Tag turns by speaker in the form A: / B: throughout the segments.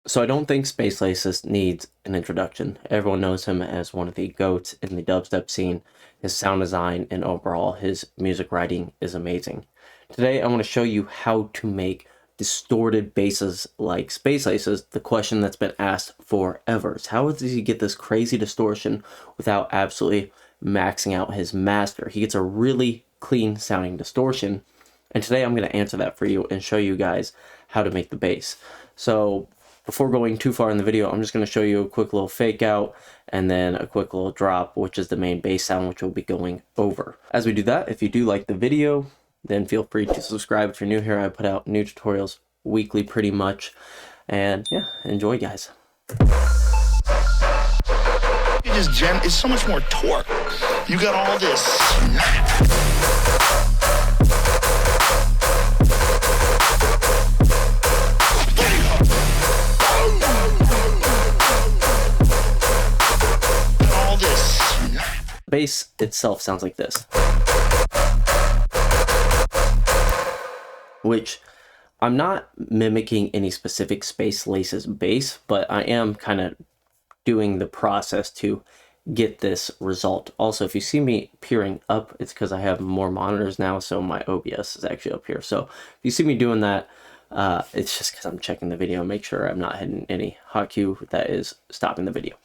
A: So I don't think Space Laces needs an introduction. Everyone knows him as one of the GOATs in the dubstep scene. His sound design and overall his music writing is amazing. Today I want to show you how to make distorted basses like Space Laces. The question that's been asked forever is how does he get this crazy distortion without absolutely maxing out his master? He gets a really clean sounding distortion, and today I'm going to answer that for you and show you guys how to make the bass. So before going too far in the video, I'm just going to show you a quick little fake out and then a quick little drop, which is the main bass sound, which we'll be going over. As we do that, if you do like the video, then feel free to subscribe. If you're new here, I put out new tutorials weekly pretty much. And yeah, enjoy, guys.
B: It's so much more torque. You got all this snap.
A: Bass itself sounds like this, which I'm not mimicking any specific Space Laces bass, but I am kind of doing the process to get this result. Also, if you see me peering up, it's because I have more monitors now, so my OBS is actually up here. So if you see me doing that, it's just because I'm checking the video, make sure I'm not hitting any hot cue that is stopping the video.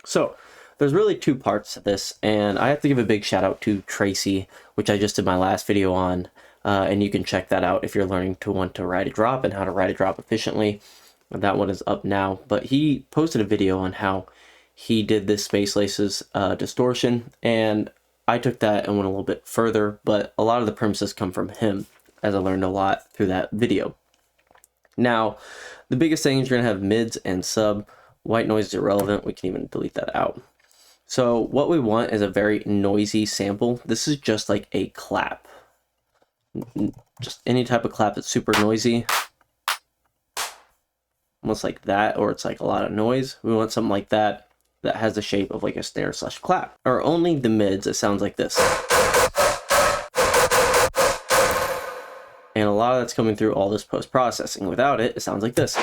A: So there's really two parts to this, and I have to give a big shout out to Tracy, which I just did my last video on, and you can check that out if you're learning to want to write a drop and how to write a drop efficiently. That one is up now, but he posted a video on how he did this Space Laces distortion, and I took that and went a little bit further, but a lot of the premises come from him, as I learned a lot through that video. Now, the biggest thing is you're going to have mids and sub. White noise is irrelevant, we can even delete that out. So what we want is a very noisy sample. This is just like a clap. Just any type of clap that's super noisy. Almost like that, or it's like a lot of noise. We want something like that that has the shape of like a snare slash clap. Or only the mids, it sounds like this. And a lot of that's coming through all this post-processing. Without it, it sounds like this.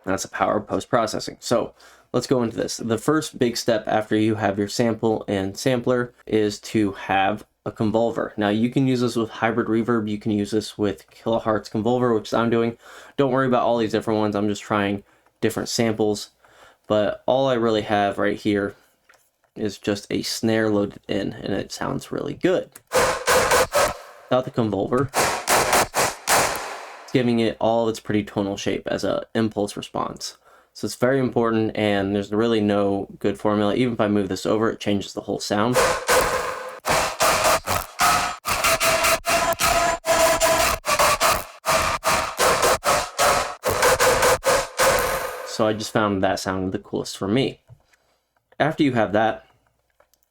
A: That's the power of post-processing. So let's go into this. The first big step after you have your sample and sampler is to have a convolver. Now you can use this with hybrid reverb. You can use this with kilohertz convolver, which I'm doing. Don't worry about all these different ones. I'm just trying different samples. But all I really have right here is just a snare loaded in, and it sounds really good. Without the convolver, giving it all of its pretty tonal shape as a impulse response. So it's very important, and there's really no good formula. Even if I move this over, it changes the whole sound. So I just found that sounded the coolest for me. After you have that,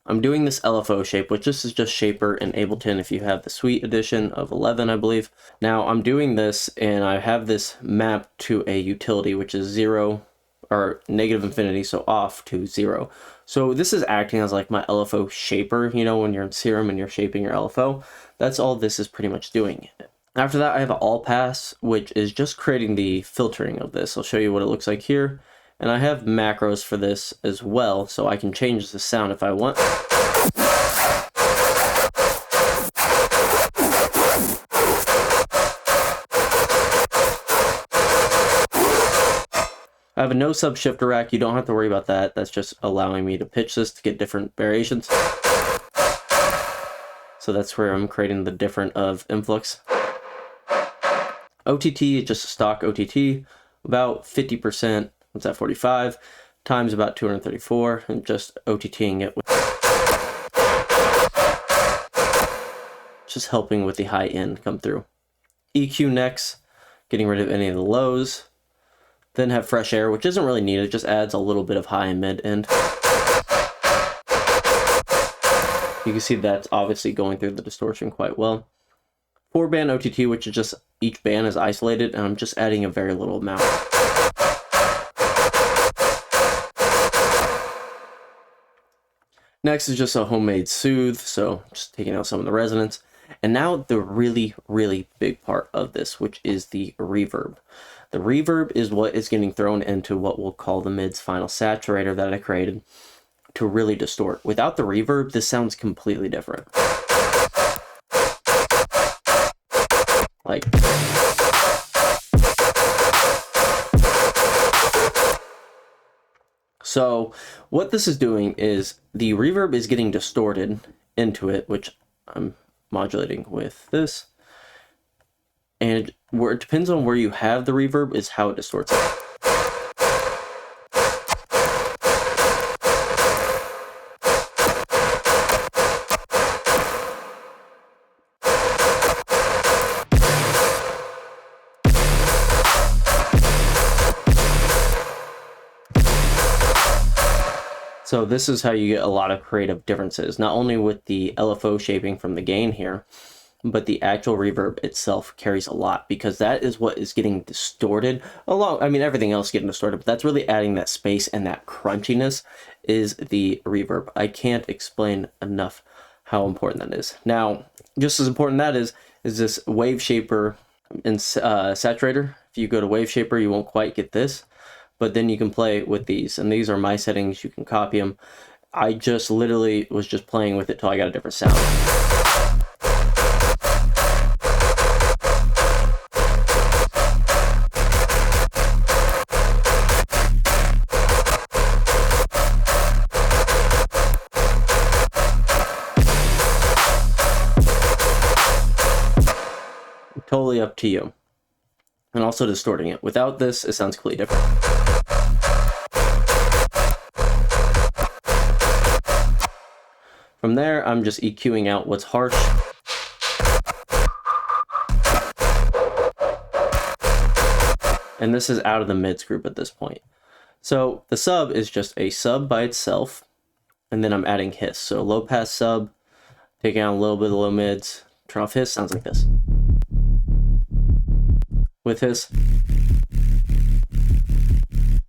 A: I'm doing this LFO shape, which this is just Shaper in Ableton if you have the Suite edition of 11, I believe. Now I'm doing this, and I have this mapped to a utility, which is 0 or negative infinity, so off to 0. So this is acting as like my LFO shaper, you know, when you're in Serum and you're shaping your LFO. That's all this is pretty much doing. After that, I have an all pass, which is just creating the filtering of this. I'll show you what it looks like here. And I have macros for this as well, so I can change the sound if I want. I have a no sub shifter rack. You don't have to worry about that. That's just allowing me to pitch this to get different variations. So that's where I'm creating the different of influx. OTT is just a stock OTT, about 50%. What's that, 45 times about 234, and just OTTing it with just helping with the high end come through. EQ next, getting rid of any of the lows. Then have fresh air, which isn't really needed, it just adds a little bit of high and mid end. You can see that's obviously going through the distortion quite well. 4-band OTT, which is just each band is isolated, and I'm just adding a very little amount. Next is just a homemade soothe, so just taking out some of the resonance. And now the really, really big part of this, which is the reverb. The reverb is what is getting thrown into what we'll call the mid's final saturator that I created to really distort. Without the reverb, this sounds completely different. Like, so what this is doing is the reverb is getting distorted into it, which I'm modulating with this. And where it depends on where you have the reverb is how it distorts it. So this is how you get a lot of creative differences, not only with the LFO shaping from the gain here, but the actual reverb itself carries a lot, because that is what is getting distorted along. I mean, everything else getting distorted, but that's really adding that space, and that crunchiness is the reverb. I can't explain enough how important that is. Now, just as important that is this wave shaper and saturator. If you go to wave shaper, you won't quite get this, but then you can play with these, and these are my settings. You can copy them. I just literally was just playing with it till I got a different sound. Totally up to you. And also distorting it. Without this, it sounds completely different. From there, I'm just EQing out what's harsh. And this is out of the mids group at this point. So the sub is just a sub by itself, and then I'm adding hiss. So low pass sub, taking out a little bit of the low mids, turn off hiss, sounds like this. With hiss,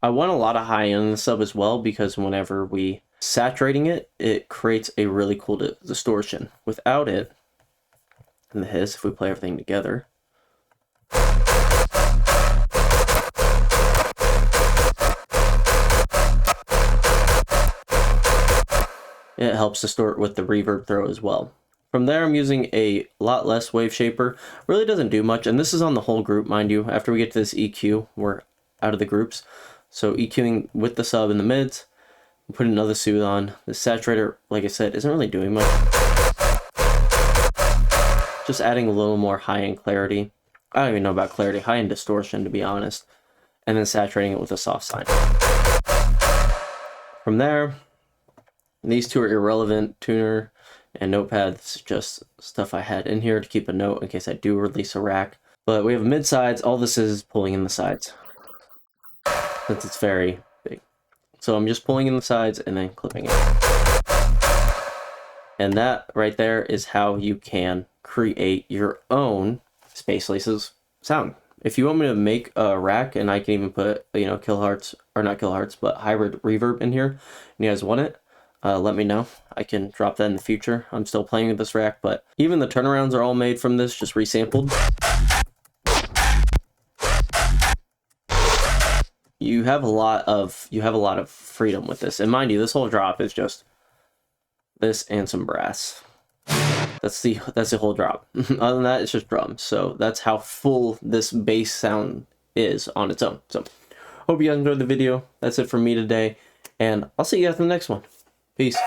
A: I want a lot of high end in the sub as well, because whenever we saturating it, it creates a really cool distortion. Without it, and the hiss, if we play everything together, it helps distort with the reverb throw as well. From there, I'm using a lot less wave shaper. Really doesn't do much, and this is on the whole group, mind you. After we get to this EQ, we're out of the groups. So EQing with the sub in the mids, put another soothe on. The saturator, like I said, isn't really doing much. Just adding a little more high-end clarity. I don't even know about clarity, high-end distortion, to be honest. And then saturating it with a soft sine. From there, these two are irrelevant. Tuner and notepad, this is just stuff I had in here to keep a note in case I do release a rack. But we have mid sides. All this is pulling in the sides, since it's very big. So I'm just pulling in the sides and then clipping it. And that right there is how you can create your own Space Laces sound. If you want me to make a rack, and I can even put, you know, kilohertz, or not kilohertz, but hybrid reverb in here, and you guys want it, let me know. I can drop that in the future. I'm still playing with this rack, but even the turnarounds are all made from this, just resampled. You have a lot of freedom with this. And mind you, this whole drop is just this and some brass. That's the whole drop. Other than that, it's just drums. So that's how full this bass sound is on its own. So hope you guys enjoyed the video. That's it from me today, and I'll see you guys in the next one. Peace.